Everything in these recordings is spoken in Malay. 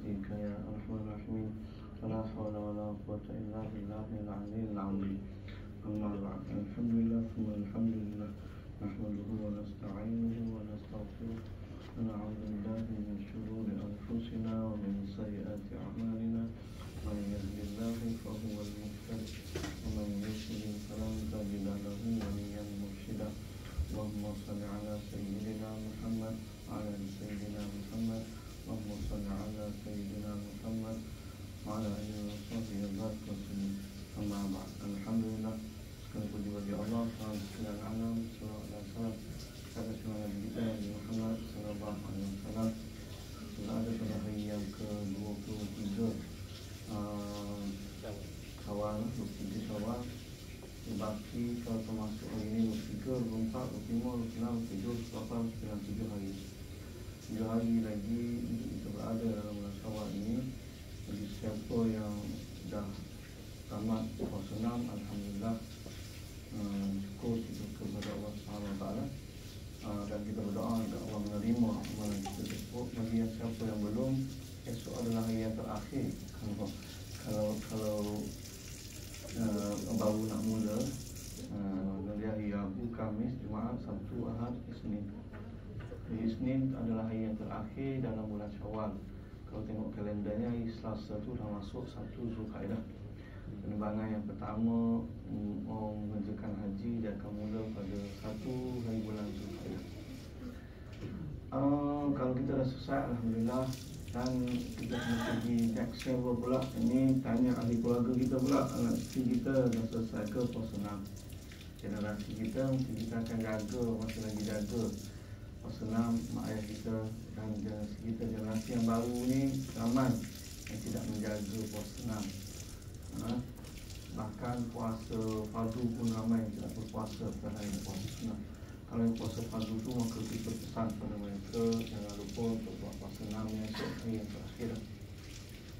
برحمتك يا أرحم الراحمين ولا حول ولا قوة إلا بالله العلي العظيم. أما بعد، الحمد لله ثم الحمد لله نحمده ونستعينه ونستغفره ونعوذ بالله من شرور أنفسنا ومن سيئات أعمالنا. من يهد الله فهو المهتد ومن يضلل فلن تجد له وليا مرشدا. اللهم صل على سيدنا محمد وعلى سيدنا محمد. اللهم صل على سيدنا محمد وعلى آله وصحبه وسلم. Amma ba'd. Alhamdulillah, segala puji bagi Allah Subhanahu alam, sallallahu alaihi wasallam kepada semua nabi kita Nabi Muhammad sallallahu alaihi wasallam. Sudah ada pada hari yang ke-23 Syawal, 23 Syawal. Dibagi kalau termasuk hari ini 23, 24, 25, 26, 27, 28, 97 hari. 3 hari lagi kita berada dalam bulan Syawal ini. Bagi siapa yang dah tamat puasa 6, alhamdulillah, syukur kita kepada Allah Subhanahu Taala, dan kita berdoa agar Allah menerima amalan kita tersebut. Bagi yang siapa yang belum, esok adalah hari yang terakhir. Kalau baru nak mula, dari hari Rabu, Khamis, Jumaat, Sabtu, Ahad, Isnin. Hari Isnin adalah hari yang terakhir dalam bulan Syawal. Kalau tengok kalendernya, hari Selasa tu dah masuk 1 Zulkaidah. Penerbangan yang pertama orang mengerjakan haji dia akan mula pada 1 hari bulan Zulkaidah. Kalau kita dah selesai, alhamdulillah, dan kita kena pergi next level pula. Ini tanya ahli keluarga kita pula, anak isteri kita dah selesai ke puasa 6. Generasi kita mesti kita akan jaga, masih lagi jaga puasa 6 mak ayah kita, dan generasi kita, generasi yang baru ni ramai yang tidak menjaga puasa 6. Bahkan puasa fardu pun ramai yang tidak berpuasa selain puasa sunnah. Kalau yang puasa fardu tu, maka kita pesan pada mereka jangan lupa untuk buat puasa 6 esok hari yang terakhir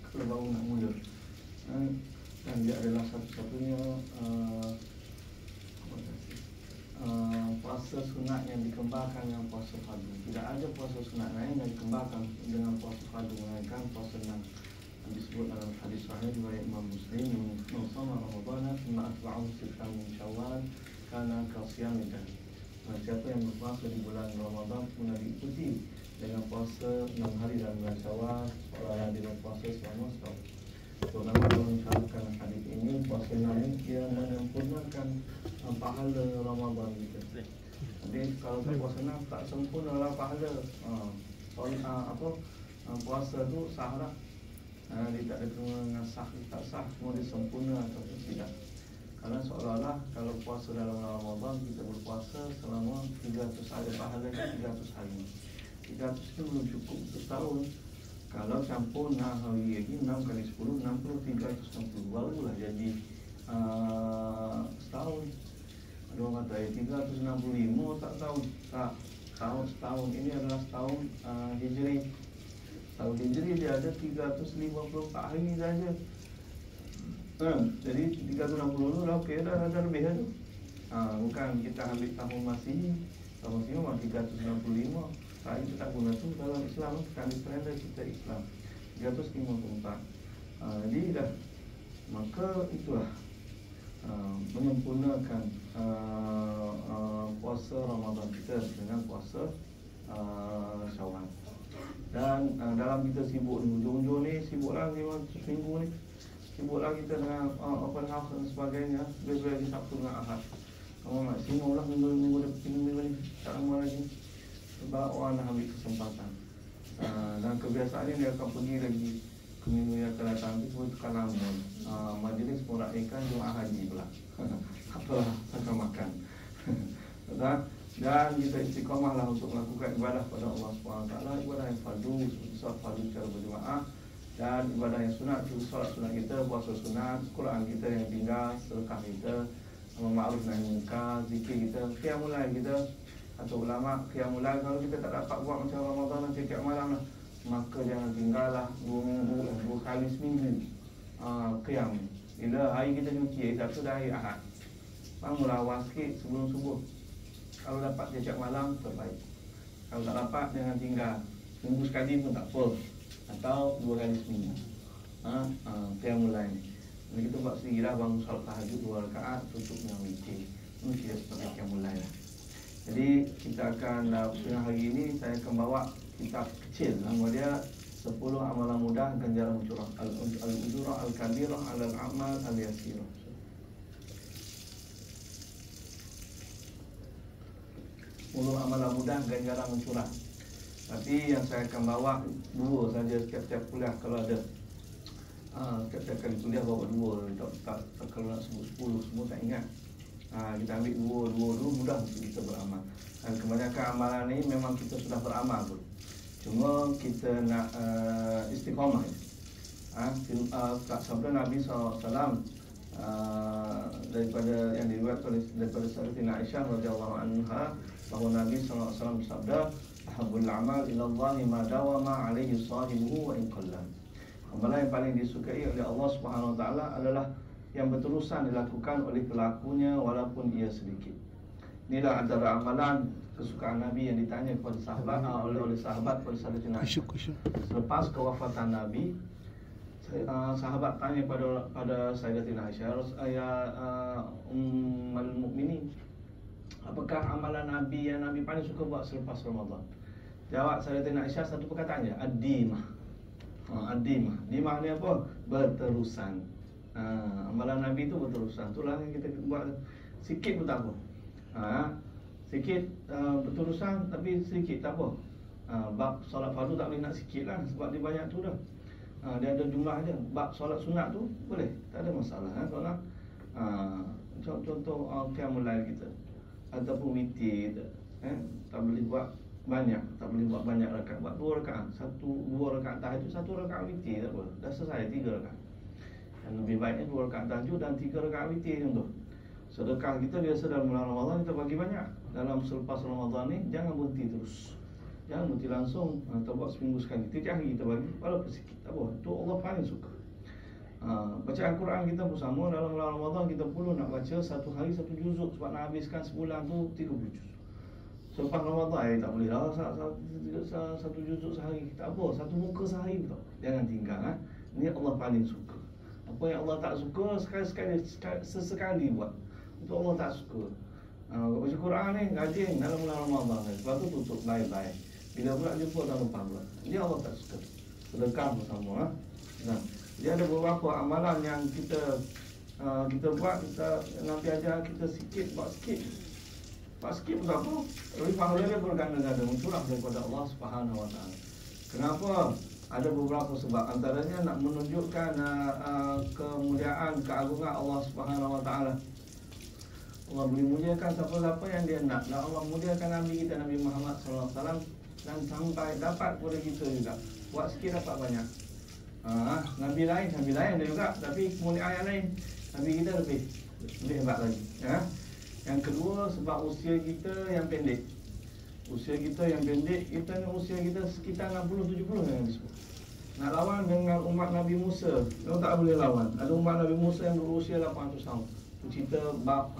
kalau baru nak mula. Dan dia adalah satu-satunya puasa sunat yang dikembarkan dengan puasa fardu. Tidak ada puasa sunat lain yang dikembarkan dengan puasa fardu melainkan puasa 6. Disebut dalam hadis sahih riwayat Imam Muslim, "Man shama Ramadhana thumma atba'ahu sittan min Syawal kana kasiyamil dahr." Siapa yang berpuasa di bulan Ramadan kemudian diikuti dengan puasa 6 hari dalam bulan Syawal, seolah-olah dia berpuasa selama setahun. Terutama kalau misalkan hadis ini, puasa 6 ini dia menyempurnakan pahala Ramadan kita. Jadi kalau tak puasa 6 tak sempurnalah pahala. Puasa tu sah lah. Dia tak ada kena dengan sah, tak sah, semua dia sempurna ataupun tidak. Kerana seolah-olah kalau puasa dalam Ramadan, kita berpuasa selama 300 hari, pahalanya 300 hari. 300 itu belum cukup untuk setahun. Kalau campur 6 hari lagi, 6 kali 10, 60, 360, barulah jadi setahun. Ada orang kata 365 tak tahu. Tak, setahun ini adalah setahun Hijri. Tahun Hijri dia ada 354 hari saja. Jadi 360 dah okey dah lebih dah tu. Bukan kita ambil tahun Masihi. Tahun Masihi memang 365. Hari kita tak guna tu dalam Islam, kami kalender kita Islam 354. Jadi dah, maka itulah menyempurnakan puasa Ramadan kita dengan puasa Syawal. Dan dalam kita sibuk ni, hujung-hujung ni sibuklah seminggu ni, sibuklah kita dengan open house dan sebagainya. Besok lagi Sabtu dengan Ahad. Kamu maksimum lah minggu ni, tak lama lagi. Sebab orang nak ambil kesempatan. Dan kebiasaan ni dia akan pergi lagi ke minggu yang akan datang. Itu semua tukar lama. Majlis meraihkan Jumaat Haji pula. Apalah, akan makan. Dan kita istiqamahlah untuk melakukan ibadah pada Allah SWT. Ibadah yang fardu, seperti solat fardu secara berjemaah. Dan ibadah yang sunat, seperti solat sunat kita, puasa sunat, Quran kita yang tinggal, sedekah kita, amar ma'ruf nahi munkar, zikir kita, qiyamul lail kita. Atau ulama, qiyamul lail kalau kita tak dapat buat macam Ramadan nanti qiyam malam lah, maka jangan tinggallah 2 minggu, 2 kali seminggu qiyam. Bila hari kita cuci, hari Sabtu dan hari Ahad, bangunlah awal sikit sebelum subuh. Kalau dapat setiap malam, terbaik. Kalau tak dapat, jangan tinggal. Seminggu sekali pun tak apa. atau 2 kali seminggu. Qiyamul Lail ni. Jadi kita buat sendirilah, bangun solat tahajud 2 rakaat, tutup dengan witir. Ini kira seperti Qiyamul Lail lah. Jadi kita akan setengah hari ini saya akan bawa kitab kecil, nama dia 10 amalan mudah ganjaran curah, al-ujurah al-kabirah al-amal al-yasirah. 10 amalan mudah ganjaran curah. Tapi yang saya akan bawa 2 saja setiap kuliah kalau ada. Setiap kali kuliah bawa 2, tak kalau nak sebut 10 semua tak ingat. Kita ambil 2 mudah untuk kita beramal. Dan kebanyakan amalan ni memang kita sudah beramal tu. Cuma kita nak istiqamah. Sabda Nabi SAW daripada yang diriwayatkan daripada Sayyidatina Aisyah radhiyallahu anha, bahawa Nabi SAW bersabda, "Ahabbul a'mal ila Allah ma dawama 'alaihi sahibuhu wa in qalla." Amalan yang paling disukai oleh Allah Subhanahu wa taala adalah yang berterusan dilakukan oleh pelakunya walaupun ia sedikit. Inilah antara amalan kesukaan Nabi yang ditanya kepada sahabat oleh sahabat pada Sayyidatina Aisyah. Selepas kewafatan Nabi, sahabat tanya pada Sayyidatina Aisyah, Ummul Mukminin, apakah amalan Nabi yang Nabi paling suka buat selepas Ramadan? Jawab Sayyidatina Aisyah satu perkataan je, ad-dimah. Ad-dimah. Dimah ni apa? Berterusan. Amalan Nabi tu berterusan. Itulah yang kita buat sikit pun tak apa. Sikit berterusan tapi sedikit tak apa. Bab solat fardu tak boleh nak sikit lah sebab dia banyak tu dah. Dia ada jumlah dia. Bab solat sunat tu boleh, tak ada masalah. Kalau nak contoh Qiyamul Lail kita ataupun witir, tak boleh buat banyak, tak boleh buat banyak rakaat. Buat 2 rakaat, 2 rakaat tahajud, 1 rakaat witir tak apa. Dah selesai 3 rakaat. Dan lebih baiknya 2 rakaat tahajud dan 3 rakaat witir contoh. Sedekah kita biasa dalam bulan Ramadan kita bagi banyak. Dalam selepas Ramadan ni jangan berhenti terus. Jangan berhenti langsung, atau buat seminggu sekali. Tiap hari kita bagi, walaupun sikit tak apa. Itu Allah paling suka. Bacaan Quran kita pun sama. Dalam bulan Ramadan kita perlu nak baca 1 hari 1 juzuk, sebab nak habiskan sebulan tu 30 juzuk. Selepas Ramadan tak boleh lah 1 juzuk sehari. Tak apa, 1 muka sehari pun tak. Jangan tinggal. Ini Allah paling suka. Apa yang Allah tak suka sesekali buat. Itu Allah tak suka. Baca Quran ni rajin dalam bulan Ramadan ni. Lepas tu tutup bye-bye. Bila pula jumpa tahun lepas pula. Dia Allah tak suka. Sedekah bersama. Dia ada beberapa amalan yang kita buat, Nabi ajar kita sikit, buat sikit. Buat sikit pun tak apa. Tapi pahala dia berganda-ganda mencurah daripada Allah Subhanahu wa taala. Kenapa? Ada beberapa sebab. Antaranya nak menunjukkan kemuliaan, keagungan Allah Subhanahu wa taala. Allah boleh muliakan siapa-siapa yang dia nak. Dan Allah muliakan Nabi kita, Nabi Muhammad SAW, dan sampai dapat kepada kita juga. Buat sikit dapat banyak. Nabi lain ada juga, tapi kemuliaan yang lain Nabi kita lebih hebat lagi. Yang kedua, sebab usia kita yang pendek. Usia kita yang pendek, kita ni usia kita sekitar 60-70 yang disebut. Nak lawan dengan umat Nabi Musa, memang tak boleh lawan. Ada umat Nabi Musa yang berusia 800 tahun. Cerita bab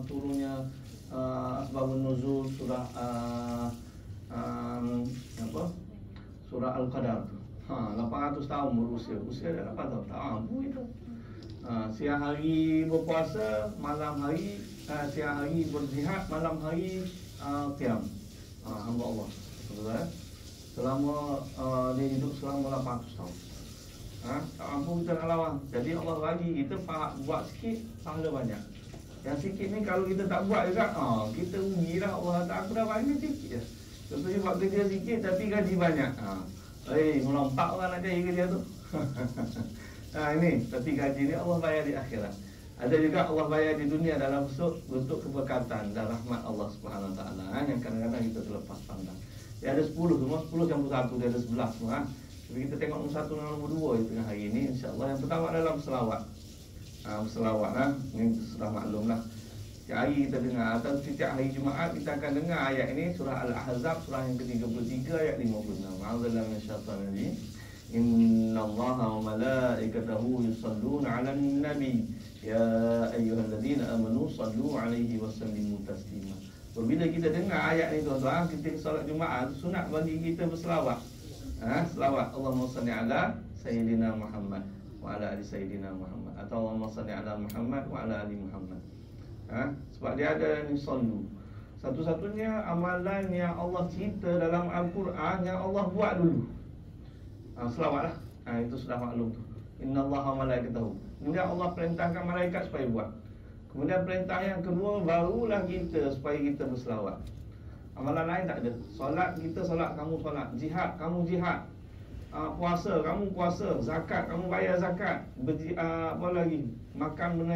turunnya asbabun nuzul surah surah Al-Qadar tu. 800 tahun berusia. Usia dah 800 tahun. Tak mampu itu. Siang hari berpuasa, malam hari siang hari berzihad, malam hari qiyam. Hamba Allah. Betul. Selama dia hidup selama 800 tahun. Tak mampu kita nak lawan. Jadi Allah bagi kita buat sikit, pahala banyak. Yang sikit ni kalau kita tak buat juga, kita rugilah. Allah kata aku dah bagi sikit je. Contohnya buat kerja sikit tapi gaji banyak. Melompat orang nak cari kerja tu. Ini, tapi gaji ni Allah bayar di akhirat. Ada juga Allah bayar di dunia dalam bentuk keberkatan dan rahmat Allah Subhanahu wa taala, yang kadang-kadang kita terlepas pandang. Dia ada 10 semua, 10 campur 1, dia ada 11 semua. Jadi kita tengok nombor 1 dan nombor 2 di tengah hari ini, insya-Allah. Yang pertama adalah berselawat. Berselawat ini sudah maklum lah. Setiap hari kita dengar, atau setiap hari Jumaat kita akan dengar ayat ini, surah Al-Ahzab, surah yang ke-33 ayat 56. A'udzubillahi minasyaitonir rajim. Innallaha wa malaikatahu yusholluna 'alan nabi ya ayyuhalladzina amanu shallu 'alaihi wa sallimu taslima. Bila kita dengar ayat ni tuan-tuan, kita solat Jumaat, sunat bagi kita berselawat. Selawat Allahumma salli ala Sayyidina Muhammad wa ala ali Sayyidina Muhammad, atau Allahumma salli ala Muhammad wa ala ali Muhammad. Sebab dia ada ni sallu. Satu-satunya amalan yang Allah cerita dalam Al-Quran yang Allah buat dulu, selawat lah. Itu sudah maklum tu. Innallaha malaikatahu. Kemudian Allah perintahkan malaikat supaya buat. Kemudian perintah yang kedua, barulah kita supaya kita berselawat. Amalan lain tak ada. Solat kita solat, kamu solat. Jihad, kamu jihad. Puasa, kamu puasa. Zakat, kamu bayar zakat. Apa lagi? Makan benda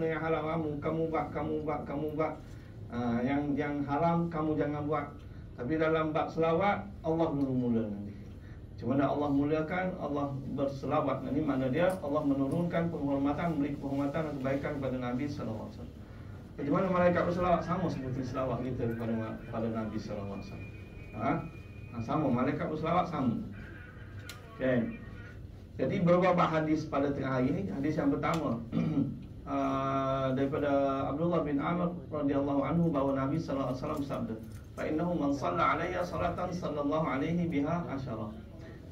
yang halal, kamu buat. Yang haram kamu jangan buat. Tapi dalam bab selawat, Allah mula nanti. Cuma Allah mulakan, Allah berselawat. Ini makna dia Allah menurunkan penghormatan, memberi penghormatan dan kebaikan kepada Nabi SAW. Bagaimana malaikat berselawat? Sama seperti selawat kita kepada Nabi SAW. Sama, malaikat berselawat sama. Okay. Jadi beberapa hadis pada tengah hari ini. Hadis yang pertama daripada Abdullah bin Amr radhiyallahu anhu, bahawa Nabi SAW bersabda, fa innahu man shalla alayya salatan sallallahu alaihi biha asyara.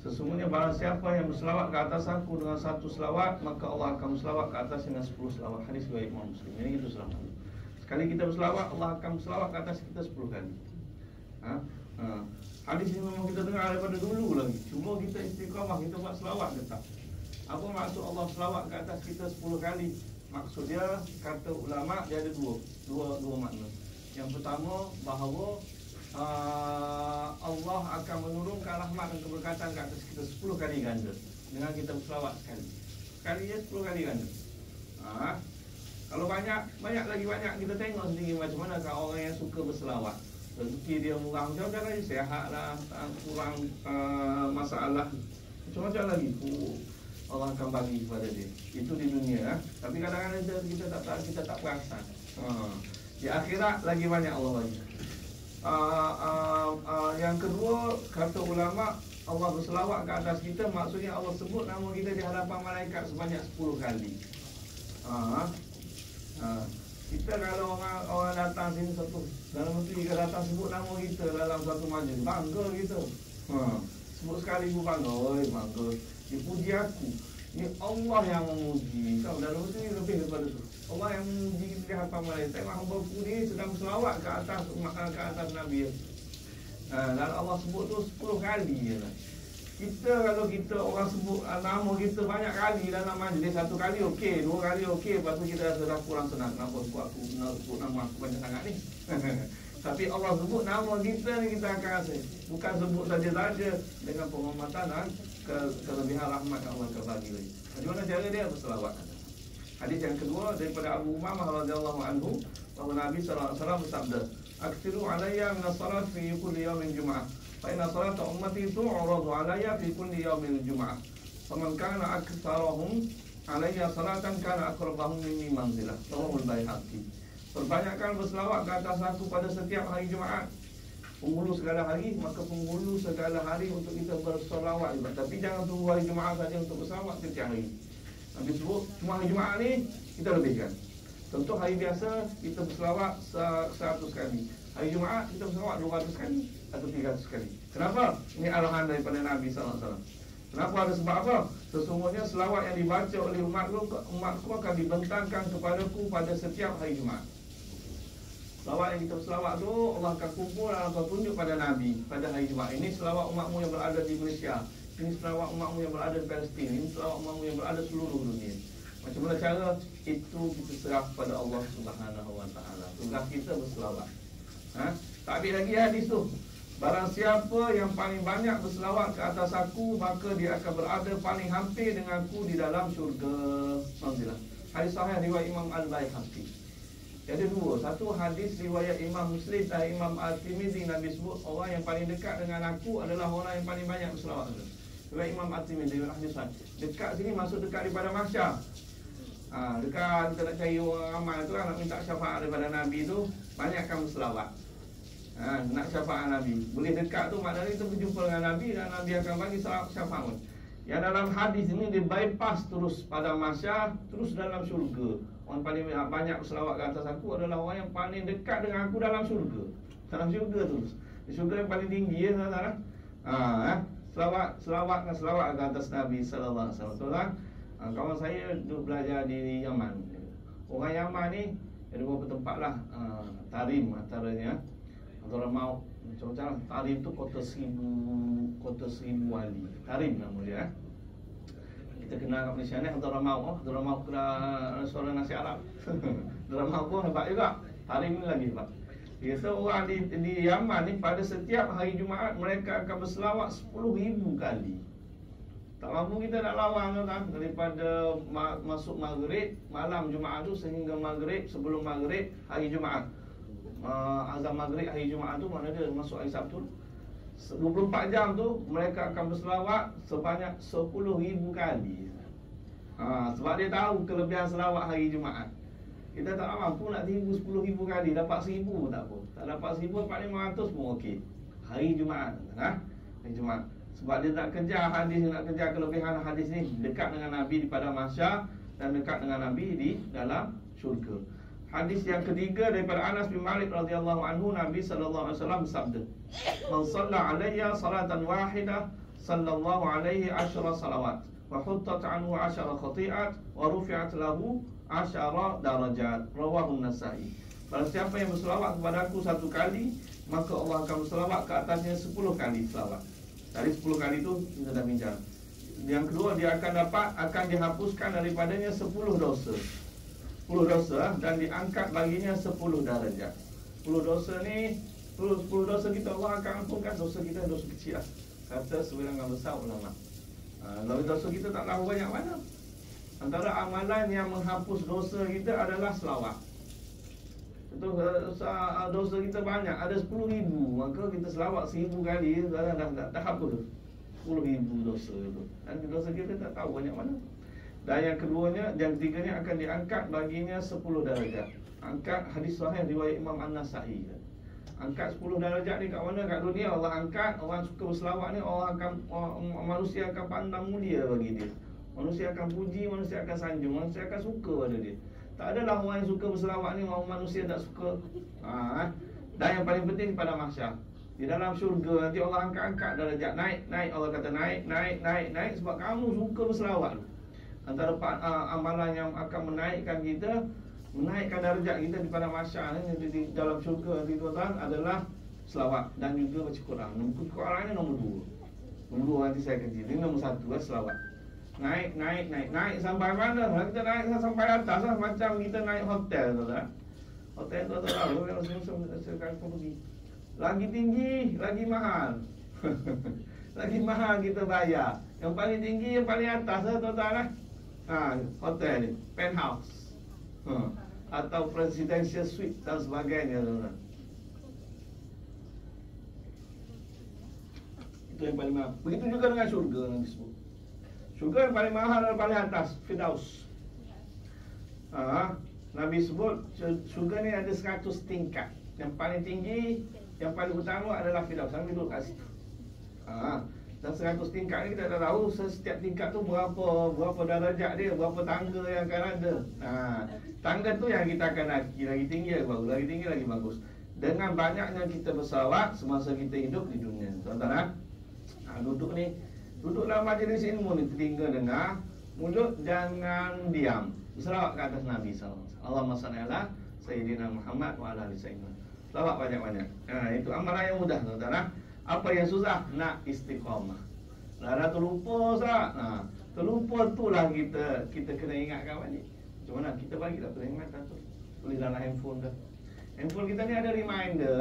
Sesungguhnya barang siapa yang berselawat ke atas aku dengan satu selawat, maka Allah akan berselawat ke atas dengan 10 selawat. Hadis riwayat Imam Muslim. Ini itu selawat. Sekali kita berselawat, Allah akan berselawat ke atas kita 10 kali. Hadis ini memang kita dengar daripada dulu lagi. Cuma kita istiqamah, kita buat selawat ke tak? Apa maksud Allah selawat ke atas kita 10 kali? Maksud dia, kata ulama', dia ada dua makna. Yang pertama, bahawa Allah akan menurunkan rahmat dan keberkatan ke atas kita 10 kali ganda dengan kita berselawat sekali. Sekali je 10 kali ganda. Kalau banyak lagi banyak, kita tengok sendiri macam mana kalau orang yang suka berselawat. Rezeki dia murah macam-macam lagi, sihat lah, kurang masalah, macam-macam lagi Allah akan bagi kepada dia. Itu di dunia. Tapi kadang-kadang kita tak perasan. Di akhirat lagi banyak Allah bagi. Yang kedua, kata ulama', Allah berselawat ke atas kita, maksudnya Allah sebut nama kita di hadapan malaikat sebanyak 10 kali. Kita kalau orang datang sini satu, dalam menteri kita datang sebut nama kita dalam satu majlis, bangga kita. Sebut sekali pun bangga, bangga. Dia puji aku. Ini Allah yang memuji. Tahu dalam menteri lebih daripada itu. Allah yang memuji kita di hadapan malaikat. Tengok hamba-Ku ni sedang berselawat ke atas Nabi. Dan Allah sebut tu 10 kali je lah. Kita kalau kita orang sebut nama kita banyak kali dalam majlis, satu kali okey, 2 kali okey, lepas tu kita rasa dah kurang senang. Kenapa aku sebut nama aku banyak sangat ni? Tapi Allah sebut nama kita ni, kita akan rasa. Bukan sebut saja-saja, dengan penghormatan dan kelebihan rahmat yang Allah akan bagi lagi. Bagaimana cara dia berselawat? Hadis yang kedua daripada Abu Umamah radhiyallahu anhu, bahawa Nabi SAW bersabda, "Aktsiru alayya min as-salat fi kulli yawmin jum'ah. Fa inna salata ummati tu'radu alayya fi kulli yawmin jum'ah. Faman kana aktsarahum alayya salatan kana aqrabahum minni manzilah." Rawahul Baihaqi. Perbanyakkan berselawat ke atas aku pada setiap hari Jumaat. Penghulu segala hari, maka penghulu segala hari untuk kita berselawat juga. Tapi jangan tunggu hari Jumaat saja untuk berselawat setiap hari. Nabi sebut, cuma hari Jumaat ni kita lebihkan. Contoh hari biasa kita berselawat 100 kali. Hari Jumaat kita berselawat 200 kali atau 300 kali. Kenapa? Ini arahan daripada Nabi SAW. Kenapa? Ada sebab apa? Sesungguhnya selawat yang dibaca oleh umatku akan dibentangkan kepadaku pada setiap hari Jumaat. Selawat yang kita berselawat tu, Allah akan kumpul dan akan tunjuk pada Nabi pada hari Jumaat. Ini selawat umatmu yang berada di Malaysia. Ini selawat umatmu yang berada di Palestin. Ini selawat umatmu yang berada di seluruh dunia. Macam mana cara? Itu kita serah kepada Allah Subhanahu Wa Taala. Tugas kita berselawat. Tak habis lagi hadis tu. Barang siapa yang paling banyak berselawat ke atas aku, maka dia akan berada paling hampir denganku di dalam syurga. Alhamdulillah. Hadis sahih riwayat Imam Al-Baihaqi. Ada dua. Satu hadis riwayat Imam Muslim dan Imam At-Tirmizi, Nabi sebut orang yang paling dekat dengan aku adalah orang yang paling banyak berselawat. Riwayat Imam At-Tirmizi, hadis sahih. Dekat sini maksud dekat daripada mahsyar. Dekat kita nak cari orang ramai tu kan, nak minta syafaat daripada Nabi tu, banyakkan berselawat. Nak syafaat Nabi. Boleh dekat tu maknanya kita berjumpa dengan Nabi dan Nabi akan bagi syafaat. Yang dalam hadis ini dia bypass terus pada mahsyar, terus dalam syurga. Orang paling banyak berselawat ke atas aku adalah orang yang paling dekat dengan aku dalam syurga. Dalam syurga terus. Di syurga yang paling tinggi ya, saudara. Selawat ke atas Nabi sallallahu alaihi wasallam. Betul tak? Kawan saya duduk belajar di Yaman. Orang Yaman ni ada beberapa tempat lah, Tarim antaranya. Antara mau macam-macam. Tarim tu kota seribu wali. Tarim nama dia. Kita kenal kat Malaysia ni Antara Mau. Antara Mau kena suara nasi Arab. Antara Mau pun hebat juga. Tarim ni lagi hebat. Biasa orang di Yaman ni pada setiap hari Jumaat mereka akan berselawat 10,000 kali. Tak mampu kita nak lawang kan, daripada masuk maghrib malam Jumaat tu sehingga maghrib, sebelum maghrib hari Jumaat. Azan maghrib hari Jumaat tu mana dia masuk hari Sabtu. 24 jam tu mereka akan berselawat sebanyak 10,000 kali. Sebab dia tahu kelebihan selawat hari Jumaat. Kita tak mampu nak tipu 10,000 kali. Dapat 1,000 tak apa. Tak dapat 1,000, dapat 500 pun okey. Hari Jumaat. Hari Jumaat. Sebab dia nak kejar hadis, nak kejar kelebihan hadis ni. Dekat dengan Nabi di padang mahsyar dan dekat dengan Nabi di dalam syurga. Hadis yang ketiga daripada Anas bin Malik radhiyallahu anhu, Nabi sallallahu alaihi wasallam bersabda, "Man shalla alayya salatan wahidah, sallallahu alaihi 10 salawat, wa huttat anhu 10 khati'at, wa rufi'at lahu 10 darajat." Rawahu Nasa'i. Barang siapa yang berselawat kepada aku satu kali, maka Allah akan berselawat ke atasnya 10 kali selawat. Dari 10 kali tu kita dah bincang. Yang kedua, dia akan dihapuskan daripadanya 10 dosa. 10 dosa dan diangkat baginya 10 darajat. 10 dosa ni 10 dosa kita Allah akan ampunkan. Dosa kita dosa kecil lah, kata sebilangan besar ulama. Kalau dosa kita tak tahu banyak mana. Antara amalan yang menghapus dosa kita adalah selawat. Itu dosa kita banyak, ada 10,000, maka kita selawat 1,000 kali dah hapus 10,000 dosa itu. Dan dosa kita tak tahu banyak mana. Dan yang keduanya, yang ketiganya akan diangkat baginya 10 darajat. Angkat, hadis sahih riwayat Imam An-Nasa'i. Angkat 10 darajat ni kat mana? Kat dunia Allah angkat. Orang suka berselawat ni, manusia akan pandang mulia bagi dia. Manusia akan puji, manusia akan sanjung, manusia akan suka pada dia. Tak adalah orang yang suka berselawat ni manusia tak suka. Dan yang paling penting pada mahsyar, di dalam syurga nanti Allah angkat darajat, naik. Allah kata naik sebab kamu suka berselawat. Antara amalan yang akan menaikkan darajat kita di pada mahsyar ni, di dalam syurga nanti tuan-tuan, adalah selawat dan juga baca Quran. Nombor Quran ni nombor 2. Nombor 2 nanti saya kaji. Ini nombor 1 selawat. Naik sampai mana? Kita naik sampai atas lah, macam kita naik hotel tu lah. Hotel tu tahu yang sekarang pergi. Lagi tinggi, lagi mahal. Lagi mahal kita bayar. Yang paling tinggi, yang paling atas lah tuan-tuan lah. Hotel ni, penthouse. Atau presidential suite dan sebagainya tuan-tuan. Itu yang paling mahal. Begitu juga dengan syurga nanti sebut. Syurga yang paling mahal adalah paling atas, Firdaus. Nabi sebut syurga ni ada 100 tingkat. Yang paling tinggi, yang paling utama adalah Firdaus. Nabi duduk kat situ. Dan 100 tingkat ni kita dah tahu setiap tingkat tu berapa darajat dia, berapa tangga yang akan ada. Tangga tu yang kita akan naiki, lagi tinggi lagi bagus, lagi tinggi lagi bagus. Dengan banyaknya kita berselawat semasa kita hidup di dunia. Tuan-tuan, duduk dalam majlis ilmu ni, telinga dengar, mulut jangan diam. Berselawat ke atas Nabi SAW. Allahumma salli ala Sayyidina Muhammad wa ala ali Sayyidina. Selawat banyak-banyak. Itu amalan yang mudah tuan-tuan. Apa yang susah? Nak istiqamah. Dah terlupa sah. Terlupa itulah kita kena ingatkan balik. Macam mana? Kita bagi tak peringatan tu. Tulis dalam handphone dah. Handphone kita ni ada reminder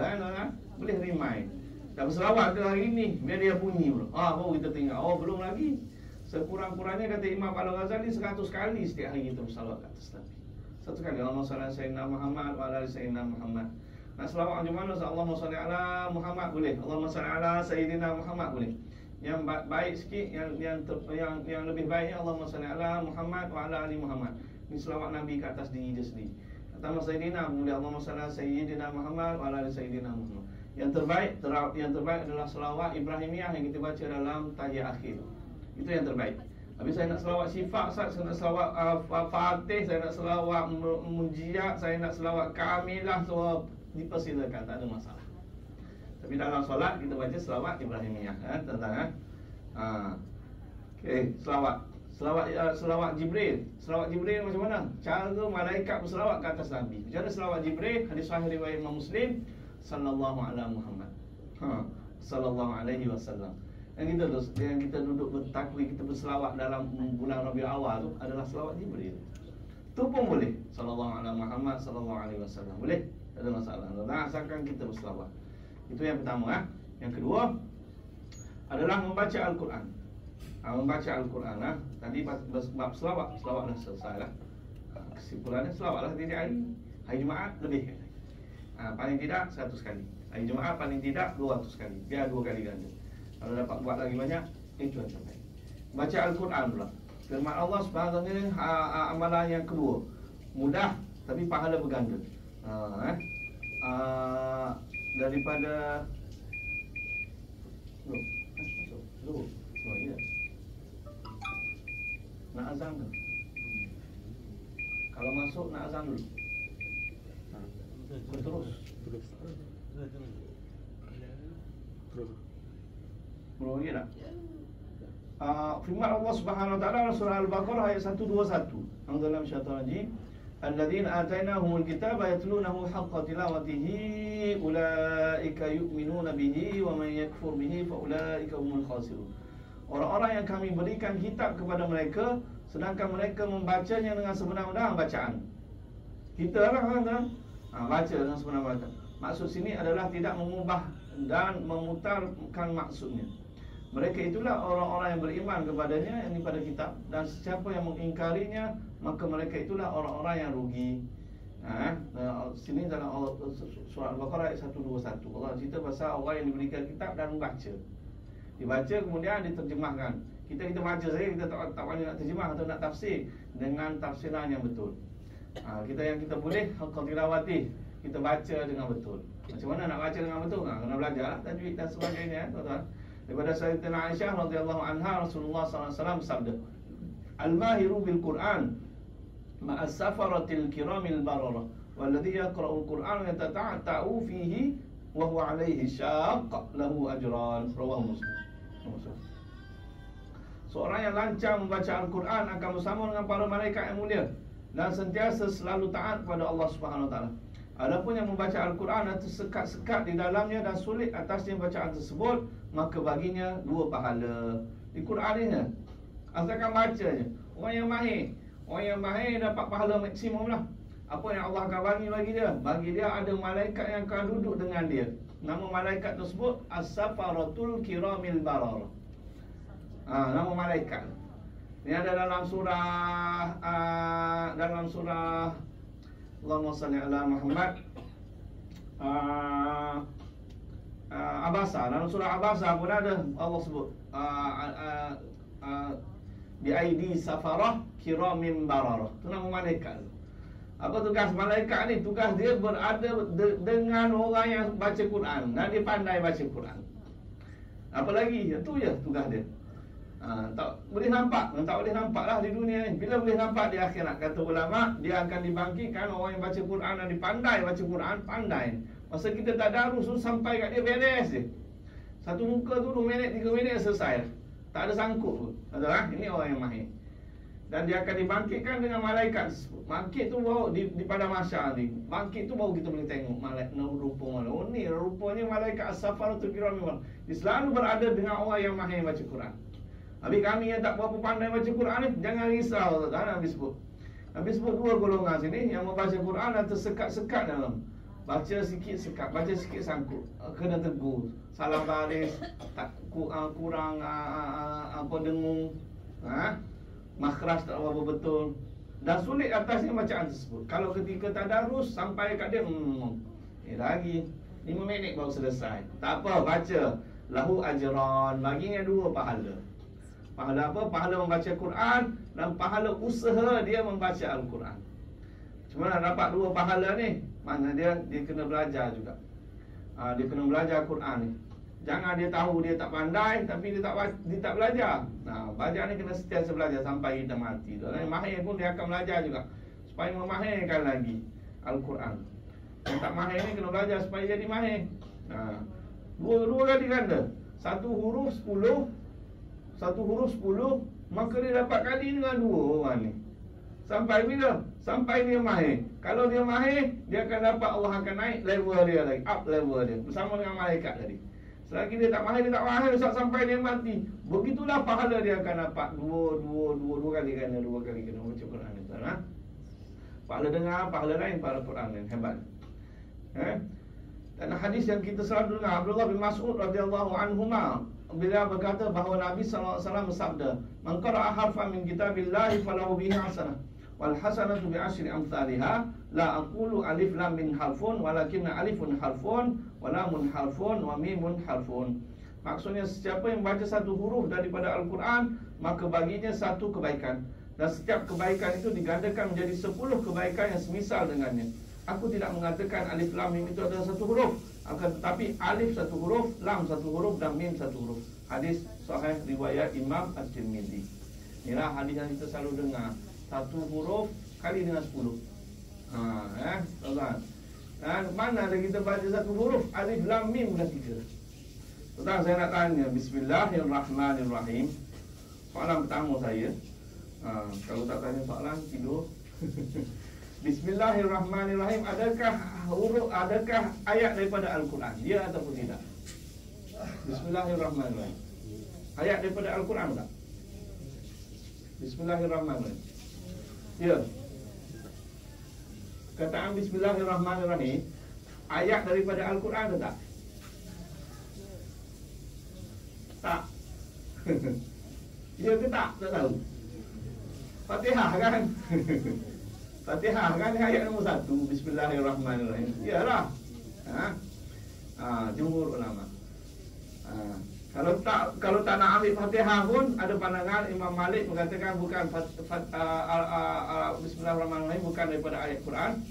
boleh remind. Dah berselawat ke hari ni, biar dia bunyi pula. Baru kita tengok. Belum lagi. Sekurang-kurangnya kata Imam Al-Ghazali 100 kali setiap hari kita berselawat ke atas Nabi. 100 kali. Allahumma salli ala Sayyidina Muhammad wa ala ali Sayyidina Muhammad. Nak selawat macam mana? Allahumma salli ala Muhammad boleh. Allahumma salli ala Sayyidina Muhammad boleh. Yang baik sikit, yang lebih baiknya Allahumma salli ala Muhammad wa ala ali Muhammad. Ini selawat Nabi ke atas diri dia sendiri. Kata Sayyidina boleh. Allahumma salli ala Sayyidina Muhammad wa ala ali Sayyidina Muhammad. Yang terbaik adalah selawat Ibrahimiyah yang kita baca dalam tahiyat akhir. Itu yang terbaik. Habis saya nak selawat sifat, saya nak selawat Fatih, saya nak selawat Mujiat, saya nak selawat Kamilah, semua dipersilakan, tak ada masalah. Tapi dalam solat kita baca selawat Ibrahimiyah, tuan-tuan. Okey, selawat Jibril. Selawat Jibril macam mana? Cara malaikat berselawat ke atas Nabi. Macam mana selawat Jibril? Hadis sahih riwayat Imam Muslim, sallallahu ala Muhammad. Sallallahu alaihi wasallam. Yang kita duduk bertakbir, kita berselawat dalam bulan Rabiul Awal tu adalah selawat Jibril. Tu pun boleh. Sallallahu ala Muhammad sallallahu alaihi wasallam. Boleh? Tak ada masalah. Asalkan kita berselawat. Itu yang pertama. Yang kedua adalah membaca Al-Quran. Membaca Al-Quran. Tadi bab selawat dah selesai lah. Kesimpulannya selawat lah setiap hari. Hari Jumaat lebih. Paling tidak 100 kali. Hari Jumaat paling tidak 200 kali. Biar 2 kali ganda. Kalau dapat buat lagi banyak, itu yang terbaik. Baca Al-Quran pula. Firman Allah SWT ni amalan yang kedua. Mudah tapi pahala berganda. Daripada nak azan ke? Kalau masuk nak azan dulu. Terus. Belum lagi tak? Firman Allah Subhanahu wa taala surah Al-Baqarah ayat 121. Alhamdulillah syaitan rajim. Alladzina atainahumul kitaba yatlunahu haqqa tilawatihi ulaika yu'minuna bihi wa man yakfur bihi fa ulaika humul khasirun. Orang-orang yang kami berikan kitab kepada mereka sedangkan mereka membacanya dengan sebenar-benar bacaan. Kita lah kan? Baca dengan sebenar-benar bacaan. Maksud sini adalah tidak mengubah dan memutarkan maksudnya. Mereka itulah orang-orang yang beriman kepadanya, yang pada kitab. Dan sesiapa yang mengingkarinya, maka mereka itulah orang-orang yang rugi. Sini dalam surah Al-Baqarah ayat 121. Allah cerita pasal orang yang diberikan kitab dan membaca. Dibaca kemudian diterjemahkan. Kita baca saja, kita tak pandai nak terjemah atau nak tafsir dengan tafsiran yang betul. Kita boleh haqqa tilawati, kita baca dengan betul. Macam mana nak baca dengan betul? Kena belajar tajwid dan sebagainya, tuan-tuan. Daripada Sayyidatina Aisyah radhiyallahu anha, Rasulullah SAW bersabda, Al-mahiru bil Quran ma'as safaratil kiramil bararah walladhi yaqra'ul Quran yatata'u fihi wa huwa alaihi syaq lahu ajran. Rawahu Muslim. Seorang yang lancar membaca Al-Quran akan bersama dengan para malaikat yang mulia dan sentiasa selalu taat kepada Allah Subhanahu wa taala. Adapun yang membaca Al-Quran dan tersekat-sekat di dalamnya dan sulit atasnya bacaan tersebut, maka baginya 2 pahala. Di Quran ini asalkan baca je. Orang yang mahir dapat pahala maksimum lah. Apa yang Allah akan bagi dia? Bagi dia ada malaikat yang akan duduk dengan dia. Nama malaikat tersebut As-Safaratul Kiramil Bararah. Nama malaikat. Ini ada dalam surah Allahumma salli ala Muhammad Abasa. Dalam surah Abasa pun ada Allah sebut bi aidi safarah kiramin bararah. Itu nama malaikat. Apa tugas malaikat ni? Tugas dia berada dengan orang yang baca Quran dan dia pandai baca Quran. Apa lagi? Itu je tugas dia. Tak boleh nampak lah di dunia ni. Bila boleh nampak di akhirat, kata ulama, dia akan dibangkitkan orang yang baca Quran dan dipandai baca Quran, pandai. Masa kita tak darus tu sampai kat dia beres je. Satu muka tu 2 minit 3 minit selesai. Tak ada sangkut pun. Adalah ini orang yang mahir. Dan dia akan dibangkitkan dengan malaikat. Bangkit tu baru di pada mahsyar ni. Bangkit tu baru kita boleh tengok malaikat rupa mana. Oh ni rupanya malaikat as-safaratul kiramil. Dia selalu berada dengan orang yang mahir baca Quran. Habis kami yang tak berapa pandai baca Quran ni, jangan risau, tak Nabi sebut. Nabi sebut 2 golongan sini, yang membaca Quran dan tersekat-sekat dalam. Baca sikit sekat, baca sikit sangkut, kena tegur, salah baris, tak kurang dengung, makhraj tak berapa betul. Dan sulit atasnya bacaan tersebut. Kalau ketika tadarus sampai kat dia, lagi 5 minit baru selesai. Tak apa, baca. Lahu ajran, baginya 2 pahala. Pahala apa? Pahala membaca Quran dan pahala usaha dia membaca Al-Quran. Cuma nak dapat 2 pahala ni, mana dia kena belajar juga. Dia kena belajar Quran ni. Jangan dia tahu dia tak pandai tapi dia tak belajar. Belajar ni kena sentiasa belajar sampai kita mati. Dan mahir pun dia akan belajar juga supaya memahirkan lagi Al-Quran. Yang tak mahir ni kena belajar supaya jadi mahir. Dua kali ganda. Satu huruf 10, maka dia dapat kali dengan dua orang ni. Sampai bila? Sampai dia mahir. Kalau dia mahir, dia akan dapat, Allah akan naik level dia lagi, up level dia bersama dengan malaikat tadi. Selagi dia tak mahir sampai dia mati. Begitulah pahala dia akan dapat dua kali ganda, baca Quran ni, ha? Pahala dengar, pahala lain, pahala Quran lain. Hebat. Dan hadis yang kita selalu dengar, Abdullah bin Mas'ud radhiyallahu anhuma, beliau berkata bahawa Nabi sallallahu alaihi wasallam bersabda, "Man qara'a harfan min kitabillahi falahu bihi hasanah, wal hasanatu bi asyri amsalha, la aqulu alif lam min harfun, walakinna alifun harfun, wa lamun harfun, wa mimun harfun." Maksudnya, sesiapa yang membaca satu huruf daripada Al-Quran, maka baginya satu kebaikan, dan setiap kebaikan itu digandakan menjadi 10 kebaikan yang semisal dengannya. Aku tidak mengatakan alif lam mim itu adalah satu huruf, akan tetapi alif satu huruf, lam satu huruf, dan mim satu huruf. Hadis sahih riwayat Imam At-Tirmidzi. Inilah hadis yang kita selalu dengar, satu huruf kali dengan 10. Tuan-tuan. Dan mana ada kita baca satu huruf, alif lam mim dah 3. Tuan, saya nak tanya, Bismillahirrahmanirrahim. Soalan pertama saya, kalau tak tanya soalan, tidur. Bismillahirrahmanirrahim, adakah ayat daripada Al-Quran? Ya ataupun tidak? Bismillahirrahmanirrahim, ayat daripada Al-Quran tak? Bismillahirrahmanirrahim. Ya. Kataan Bismillahirrahmanirrahim ayat daripada Al-Quran ke tak? Tak. Ya ke tak? Tak tahu. Fatihah kan? Fatihah kan ayat nombor 1, Bismillahirrahmanirrahim. Iyalah. Jumhur ulama. Kalau tak nak ambil Fatihah pun, ada pandangan Imam Malik mengatakan bukan Bismillahirrahmanirrahim bukan daripada ayat Quran.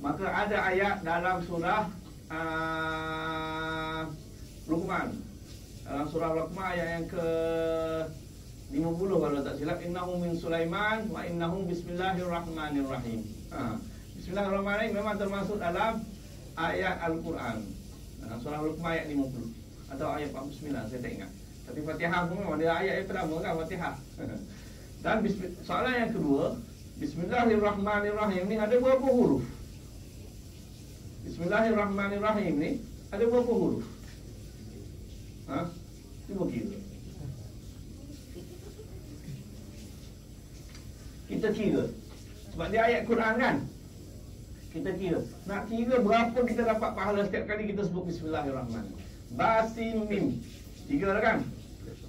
Maka ada ayat dalam surah Luqman. Dalam surah Luqman ayat yang ke 50 kalau tak silap, innahu min Sulaiman wa innahu bismillahirrahmanirrahim. Bismillahirrahmanirrahim memang termasuk dalam ayat Al-Quran. Surah Luqman ayat 50 atau ayat 49, saya tak ingat. Tapi Fatihah pun memang dia ayat yang pertama kan, Fatihah. Dan soalan yang kedua, Bismillahirrahmanirrahim ni ada berapa huruf? Bismillahirrahmanirrahim ni ada berapa huruf? Cuba kira. Kita kira. Sebab dia ayat Quran kan? Kita kira. Nak kira berapa kita dapat pahala setiap kali kita sebut Bismillahirrahmanirrahim. Basin mim. 3 lah kan?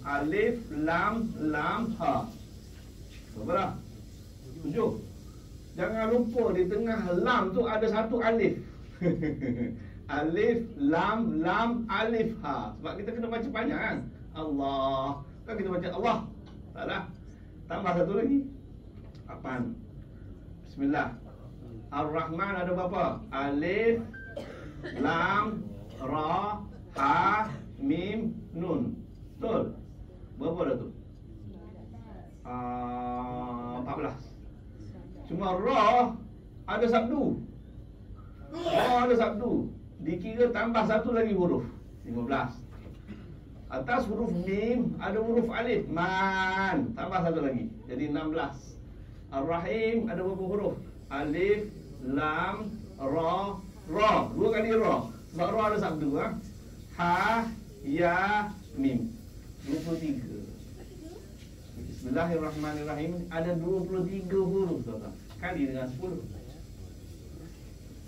Alif, lam, ha. Berapa dah? 7. Jangan lupa di tengah lam tu ada satu alif. Alif, lam, alif, ha. Sebab kita kena baca panjang kan? Allah. Kan kita baca Allah. Taklah. Tambah satu lagi. Apaan? Bismillah. Ar-Rahman ada berapa? Alif, lam, ra, ha, mim, nun. Betul? Berapa dah tu? 14. Cuma ra ada sabdu. Ada sabdu. Dikira tambah satu lagi huruf, 15. Atas huruf mim ada huruf alif, man, tambah satu lagi, jadi 16. Ar-Rahim ada berapa huruf? Alif, lam, ra. 2 kali ra. Sebab ra ada sabdu. Ha, ya, mim. 23. Bismillahirrahmanirrahim ada 23 huruf, tuan-tuan. Kali dengan 10.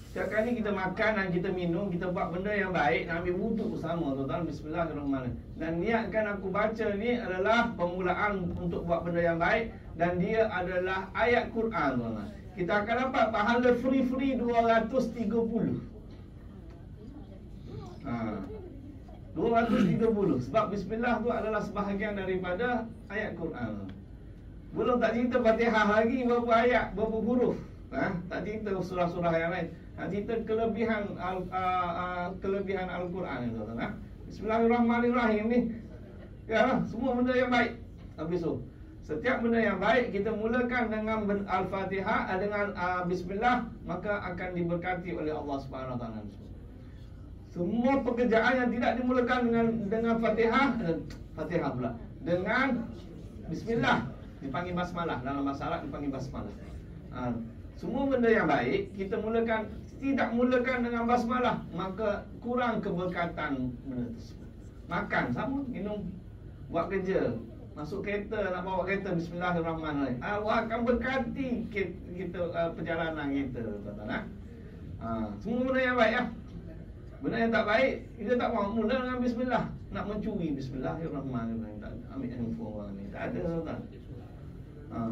Setiap kali kita makan dan kita minum, kita buat benda yang baik, nak ambil wuduk bersama, tuan-tuan. Bismillahirrahmanirrahim. Dan niatkan aku baca ni adalah permulaan untuk buat benda yang baik, dan dia adalah ayat Quran, tuan-tuan. Kita akan dapat pahala free 230. 230. Sebab bismillah tu adalah sebahagian daripada ayat Quran. Belum tak cerita Fatihah lagi, berapa ayat, berapa huruf. Tak cerita surah-surah yang lain. Cerita kelebihan Al-Quran ni, tuan-tuan. Bismillahirrahmanirrahim ni, ya, semua benda yang baik. Habis tu, setiap benda yang baik kita mulakan dengan Al-Fatihah, dengan bismillah, maka akan diberkati oleh Allah Subhanahu Wa Taala. Semua pekerjaan yang tidak dimulakan dengan Fatihah, Fatihah pula, dengan Bismillah dipanggil basmalah. Dalam bahasa Arab dipanggil basmalah. Semua benda yang baik kita mulakan, tidak mulakan dengan basmalah, maka kurang keberkatan benda tersebut. Makan sama, minum, buat kerja, masuk kereta, nak bawa kereta, Bismillahirrahmanirrahim. Allah akan berkati kita perjalanan kita, tuan-tuan. Semua benda yang baik lah. Benda yang tak baik, kita tak mahu mula dengan Bismillah. Nak mencuri, Bismillahirrahmanirrahim. Tak ambil handphone orang ni, tak ada, tuan-tuan.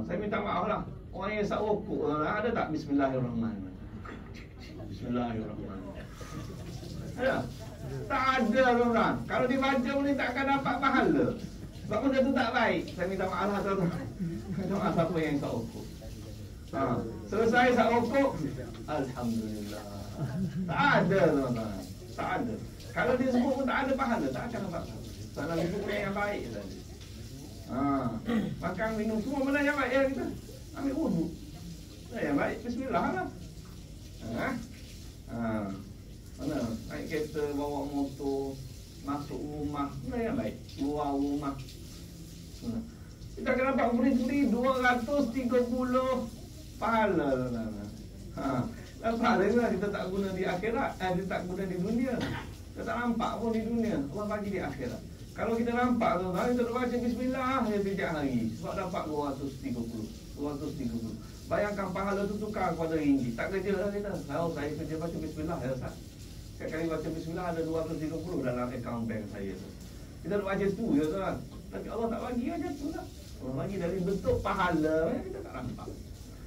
Saya minta maaf lah. Orang yang isap rokok, ada tak Bismillahirrahmanirrahim? Bismillahirrahmanirrahim. Ada? Tak ada, tuan-tuan. Kalau dibaca pun tak akan dapat pahala. Sebab benda tu tak baik. Saya minta maaf lah, tuan-tuan. Minta maaf siapa yang isap rokok. Selesai isap rokok, Alhamdulillah. Tak ada, tuan-tuan. Tak ada. Kalau dia sebut pun tak ada pahala, tak akan dapat pahala. Salah sebut benda yang baik tadi. Makan, minum, semua benda yang baik ya kita. Ambil wuduk. Yang baik, Bismillah lah. Mana? Naik kereta, bawa motor, masuk rumah, benda yang baik. Luar rumah. Kita akan dapat beri-beri 230 pahala. Pahala lah kita tak guna di akhirat, kita tak guna di dunia. Kita tak nampak pun di dunia, Allah bagi di akhirat. Kalau kita nampak tu, kita baca Bismillah setiap hari, sebab dapat 230. Bayangkan pahala tu tukar kepada ringgit. Tak kerja lah kita. Kalau saya kerja baca Bismillah, ya Ustaz. Setiap kali baca Bismillah ada 230 dalam akaun bank saya tu. Kita nak baca tu ya Tuan. Tapi Allah tak bagi aja tu lah. Allah bagi dari bentuk pahala yang kita tak nampak.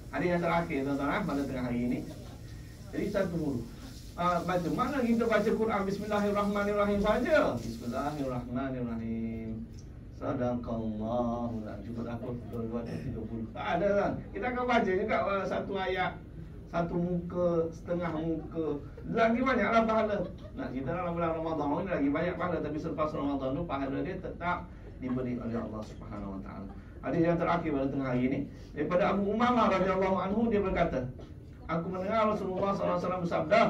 Hadis yang terakhir tuan-tuan pada tengah hari ini. Jadi satu huruf. Baca mana kita baca Quran Bismillahirrahmanirrahim saja. Bismillahirrahmanirrahim. Sadaqallahu la cukup aku 230. Tak ada kan. Kita akan baca juga satu ayat, satu muka, setengah muka. Lagi banyaklah pahala. Nah, kita dalam bulan Ramadan ini lagi banyak pahala, tapi selepas Ramadan tu pahala dia tetap diberi oleh Allah Subhanahu wa taala. Hadis yang terakhir pada tengah hari ini daripada Abu Umamah radhiyallahu anhu, dia berkata, aku mendengar Rasulullah sallallahu alaihi wasallam bersabda,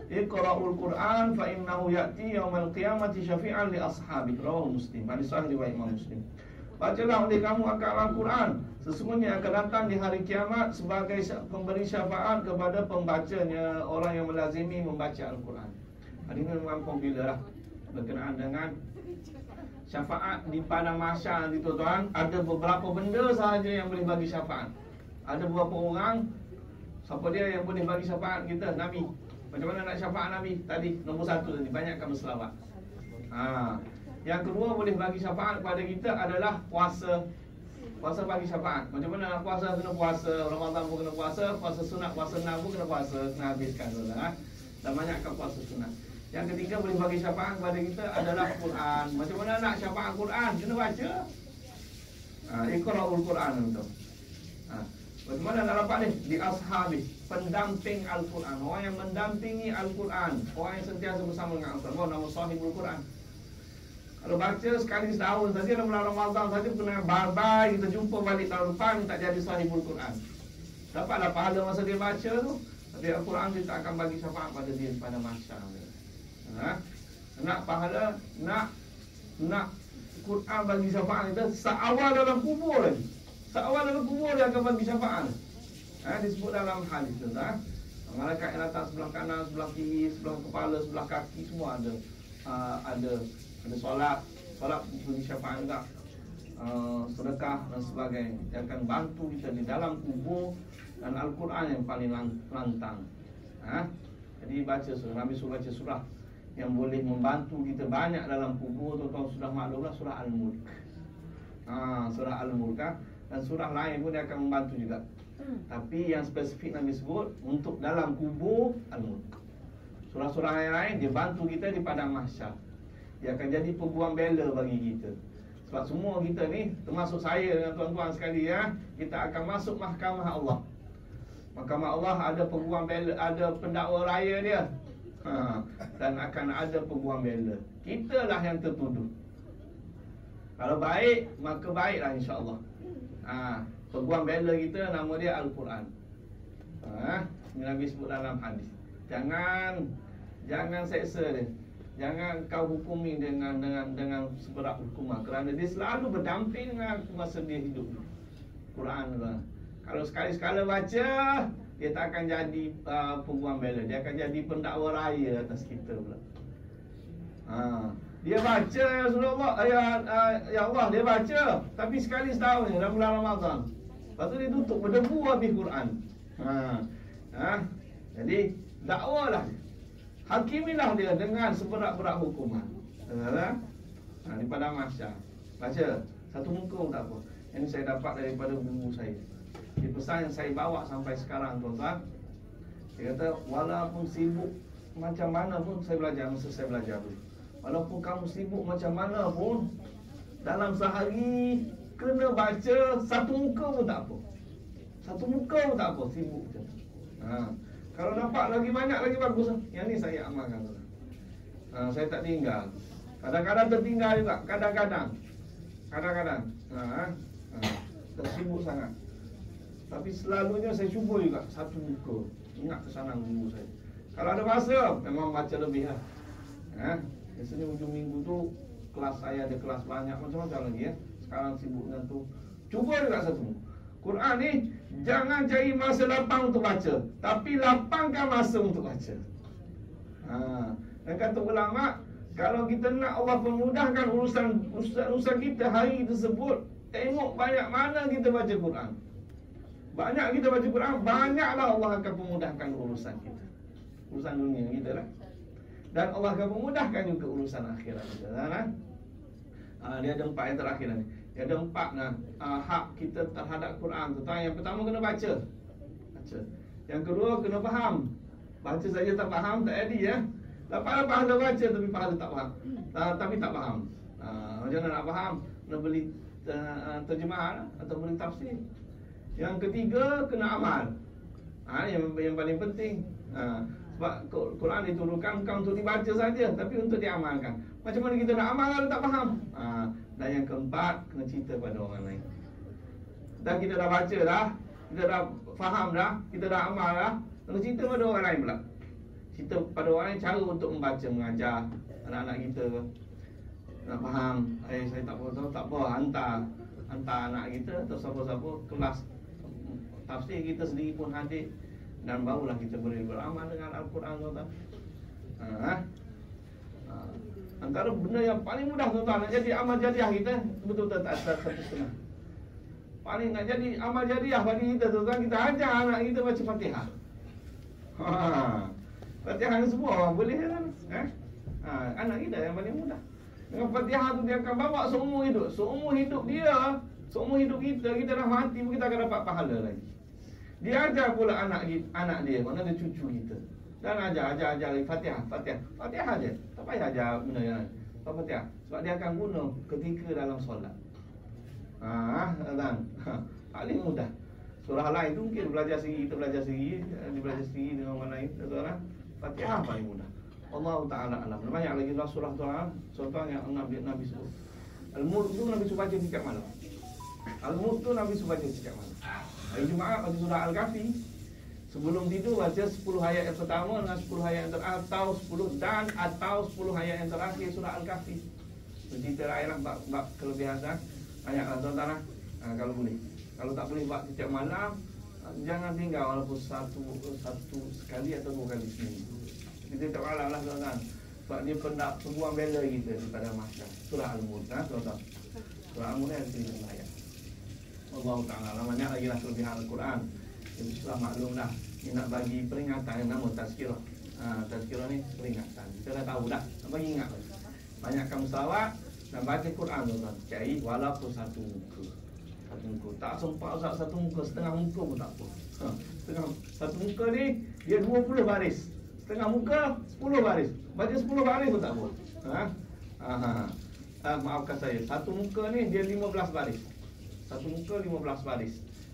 Iqra'ul Quran fa innahu ya'ti yaumal qiyamati syafi'an li ashabi. Rawahu Muslim. Hadis sahih riwayat Imam Muslim. Bacalah oleh kamu akan Al-Quran, sesungguhnya akan datang di hari kiamat sebagai pemberi syafaat kepada pembacanya, orang yang melazimi membaca Al-Quran. Hadis ini memang popular lah berkenaan dengan syafaat di padang mahsyar nanti tuan-tuan. Ada beberapa benda sahaja yang boleh bagi syafaat. Ada beberapa orang, siapa dia yang boleh bagi syafaat kita? Nabi. Macam mana nak syafaat Nabi? Tadi nombor 1 tadi, banyakkan berselawat. Yang kedua boleh bagi syafaat kepada kita adalah puasa. Puasa bagi syafaat. Macam mana nak puasa? Kena puasa. Ramadan pun kena puasa. Puasa sunat, puasa enam pun kena puasa. Kena habiskan dulu lah. Dan banyakkan puasa sunat. Yang ketiga boleh bagi syafaat kepada kita adalah Quran. Macam mana nak syafaat Quran? Kena baca. Iqra'ul Quran tu. Bagaimana nak dapat ni? Di ashabi, pendamping Al-Quran. Orang yang mendampingi Al-Quran. Orang yang sentiasa bersama dengan Al-Quran. Bahawa nama sahibul Quran. Kalau baca sekali setahun saja dalam bulan Ramadan saja kena barbai, kita jumpa balik tahun depan tak jadi sahibul Quran. Dapatlah pahala masa dia baca tu. Tapi Al-Quran kita akan bagi syafaat pada dia pada masa. Nak pahala, nak Quran bagi syafaat kita seawal dalam kubur lagi. Seawal dalam kubur dia akan bagi syafaat. Disebut dalam hadis tu. Malaikat yang datang sebelah kanan, sebelah kiri, sebelah kepala, sebelah kaki, semua ada. Ada solat bagi syafaat juga. Sedekah dan sebagainya. Dia akan bantu kita di dalam kubur. Dan Al-Quran yang paling lantang. Jadi baca surah, Nabi suruh baca surah yang boleh membantu kita banyak dalam kubur. Tuan-tuan sudah maklumlah surah Al-Mulk. Surah Al-Mulk dan surah lain pun dia akan membantu juga. Tapi yang spesifik Nabi sebut untuk dalam kubur Al-Mulk. Surah-surah yang lain dia bantu kita di padang mahsyar. Dia akan jadi peguam bela bagi kita. Sebab semua kita ni, termasuk saya dengan tuan-tuan sekali kita akan masuk mahkamah Allah. Mahkamah Allah ada peguam bela, ada pendakwa raya dia. Dan akan ada peguam bela. Kitalah yang tertuduh. Kalau baik, maka baiklah insya-Allah. Peguam bela kita nama dia Al-Quran. Nabi sebut dalam hadis. Jangan seksa dia. Jangan kau hukumi dengan seberat hukuman, kerana dia selalu berdamping dengan masa dia hidup. Quran lah. Kalau sekali-sekala baca, dia tak akan jadi peguam bela, dia akan jadi pendakwa raya atas kita pula. Dia baca ya Rasulullah, ya Allah, dia baca, tapi sekali setahun dalam bulan Ramadan. Lepas tu dia tutup berdebu habis Quran. Jadi dakwalah dia. Hakimilah dia dengan seberat-berat hukuman. Di padang mahsyar. Baca satu muka pun tak apa. Ini saya dapat daripada guru saya. Di pesan yang saya bawa sampai sekarang, tuan-tuan. Dia kata, walaupun sibuk macam mana pun saya belajar, masa saya belajar dulu. Walaupun kamu sibuk macam mana pun, dalam sehari kena baca satu muka pun tak apa. Satu muka pun tak apa, sibuk je. Kalau nampak lagi banyak lagi bagus. Yang ni saya amalkan. Saya tak tinggal. Kadang-kadang tertinggal juga, kadang-kadang. Tersibuk sangat. Tapi selalunya saya cuba juga satu muka. Ingat pesanan guru saya. Kalau ada masa, memang baca lebih lah. Biasanya hujung minggu tu kelas saya ada kelas banyak macam-macam lagi ya. Sekarang sibuk dengan tu. Cuba juga satu muka. Quran ni jangan cari masa lapang untuk baca, tapi lapangkan masa untuk baca. Dan kata ulama, kalau kita nak Allah memudahkan urusan kita hari tersebut, tengok banyak mana kita baca Quran. Banyak kita baca Quran, banyaklah Allah akan memudahkan urusan kita. Urusan dunia kita lah. Dan Allah akan memudahkan juga urusan akhirat kita. Dia ada 4 yang terakhir ni. Dia ada 4 hak kita terhadap Quran tu. Yang pertama kena baca. Yang kedua kena faham. Baca saja tak faham tak jadi ya. Lepas pahala baca tapi pahala tak faham. Tapi tak faham. Macam mana nak faham? Kena beli terjemahan atau beli tafsir. Yang ketiga kena amal. Yang paling penting. Sebab Quran diturunkan bukan untuk dibaca saja, tapi untuk diamalkan. Macam mana kita nak amal kalau tak faham? Dan yang keempat, kena cerita pada orang lain. Dan kita dah baca dah, kita dah faham dah, kita dah amal dah, kena cerita pada orang lain pula. Cerita pada orang lain cara untuk membaca, mengajar anak-anak kita. Nak faham, saya tak tahu, tak apa, hantar anak kita atau siapa-siapa kelas tafsir kita sendiri pun hadir. Dan barulah kita boleh beramal dengan Al-Quran, tuan-tuan. Antara benda yang paling mudah, tuan-tuan, nak jadi amal jadiah kita, betul-betul tak ada satu setengah. Paling nak jadi amal jadiah bagi kita, tuan-tuan, kita ajar anak kita baca Fatihah. Fatihah ni semua orang boleh kan? Anak kita yang paling mudah. Dengan Fatihah tu dia akan bawa seumur hidup. Seumur hidup dia, seumur hidup kita dah mati pun kita akan dapat pahala lagi. Dia ajar pula anak dia, mana dia cucu kita. Dan ajar lagi Fatihah je. Tak payah ajar benda yang lain. Fatihah. Sebab dia akan guna ketika dalam solat. Paling mudah. Surah lain tu mungkin belajar sendiri, kita belajar sendiri, dia belajar sendiri dengan orang lain. Fatihah paling mudah. Allah Ta'ala alam. Banyak lagi surah yang Nabi sebut. Al-Mulk tu Nabi suruh baca setiap malam. Al-Mulk tu Nabi suruh baca setiap malam. Hari Jumaat baca surah Al-Kahfi. Sebelum tidur baca 10 ayat yang pertama dengan 10 ayat yang terakhir atau 10 ayat yang terakhir surah Al-Kahfi. Cerita lain lah bab kelebihan dah. Banyaklah tuan-tuan lah. Kalau boleh. Kalau tak boleh buat setiap malam, jangan tinggal walaupun satu sekali atau 2 kali seminggu. Kita tak malam lah tuan-tuan. Sebab dia peguam bela kita daripada mahsyar. Surah Al-Mulk, tuan-tuan. Surah Al-Mulk yang 3 ayat. Allah Ta'ala, banyak lagi lah kelebihan Al-Quran. Yang sudah maklum dah. Ini nak bagi peringatan yang nama Tazkirah. Tazkirah ni peringatan. Kita dah tahu dah. Nak bagi ingat lagi. Banyakkan selawat dan baca Quran, tuan-tuan. Cari walaupun satu muka. Tak sempat satu muka, setengah muka pun tak apa. Satu muka ni dia 20 baris. Setengah muka 10 baris. Baca 10 baris pun tak apa. Maafkan saya. Satu muka ni dia 15 baris. Satu muka 15 baris.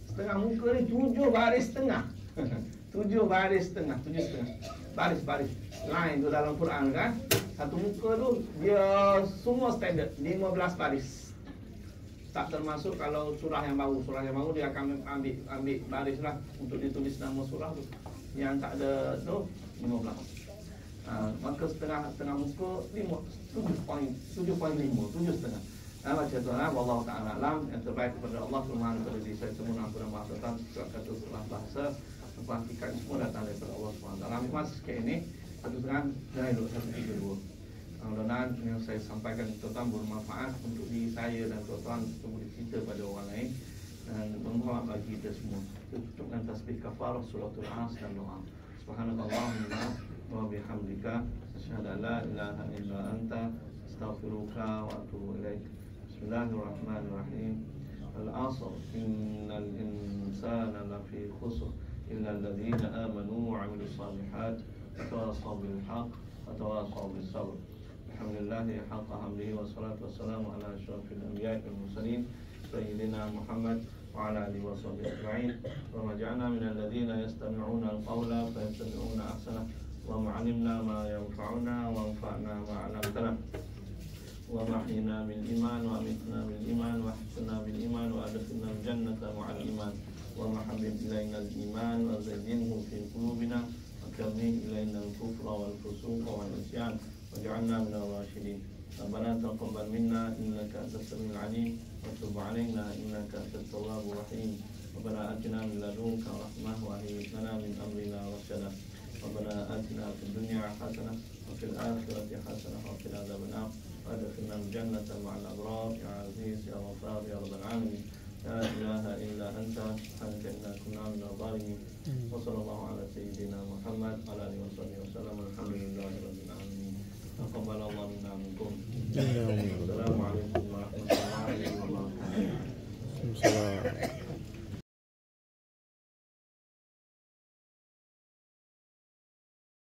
Setengah muka ni 7 baris setengah. 7 baris setengah. 7 setengah baris. Lain tu dalam Quran kan. Satu muka tu dia semua standard 15 baris. Tak termasuk kalau surah yang baru. Surah yang baru dia akan ambil baris lah untuk ditulis nama surah tu. Yang tak ada tu 15. Maka setengah muka 7.5, 7.5. Macam tu lah, wallahu ta'ala alam. Yang terbaik kepada Allah Subhanahu wa taala. Saya semua ampun maha tuan kata setelah bahasa apa hakikat semua datang daripada Allah Subhanahu wa taala. Memang sikit ini 1.5 dan 1.32. Mudah-mudahan yang saya sampaikan tuan bermanfaat untuk diri saya dan tuan boleh cerita pada orang lain dan bermanfaat bagi kita semua. Tutup dengan tasbih kafarah, suratul As dan doa. Subhanallahumma wa bihamdika asyhadu an la ilaha illa anta astaghfiruka wa atubu ilaik. Bismillahirrahmanirrahim. Al-'asr innal insana lafi khusr illa alladhina amanu wa 'amilus shalihat wa tawasaw bil haqq wa tawasaw bis sabr. Alhamdulillahi haqqa hamdihi wa salatu wassalamu ala asyrafil anbiya'i wal mursalin sayyidina Muhammad wa ala alihi wa sahbihi ajma'in. Wa ja'alna minal ladzina yastami'una al-qawla fayattabi'una ahsana. Wa 'allimna ma yanfa'una wa anfa'na ma 'allamtana. Wa mahyina bil iman wa amitna bil iman wa ahsina bil iman wa adkhilna al jannata ma'al iman. Wa mahabbib ilaina al iman wa zayyinhu fi qulubina wa karrih ilaina al kufra wal fusuqa wal isyan. وجعلنا من الراشدين. ربنا تقبل منا إنك أنت السميع العليم وتب علينا إنك أنت التواب الرحيم. ربنا آتنا من لدنك رحمة وهيئ لنا من أمرنا رشدا. ربنا آتنا في الدنيا حسنة وفي الآخرة حسنة وقنا عذاب النار وأدخلنا الجنة مع الأبرار يا عزيز يا غفار يا رب العالمين. لا إله إلا أنت سبحانك إنا كنا من الظالمين. وصلى الله على سيدنا محمد وعلى آله وصحبه وسلم. الحمد لله رب العالمين. تقبل الله منا منكم. السلام عليكم.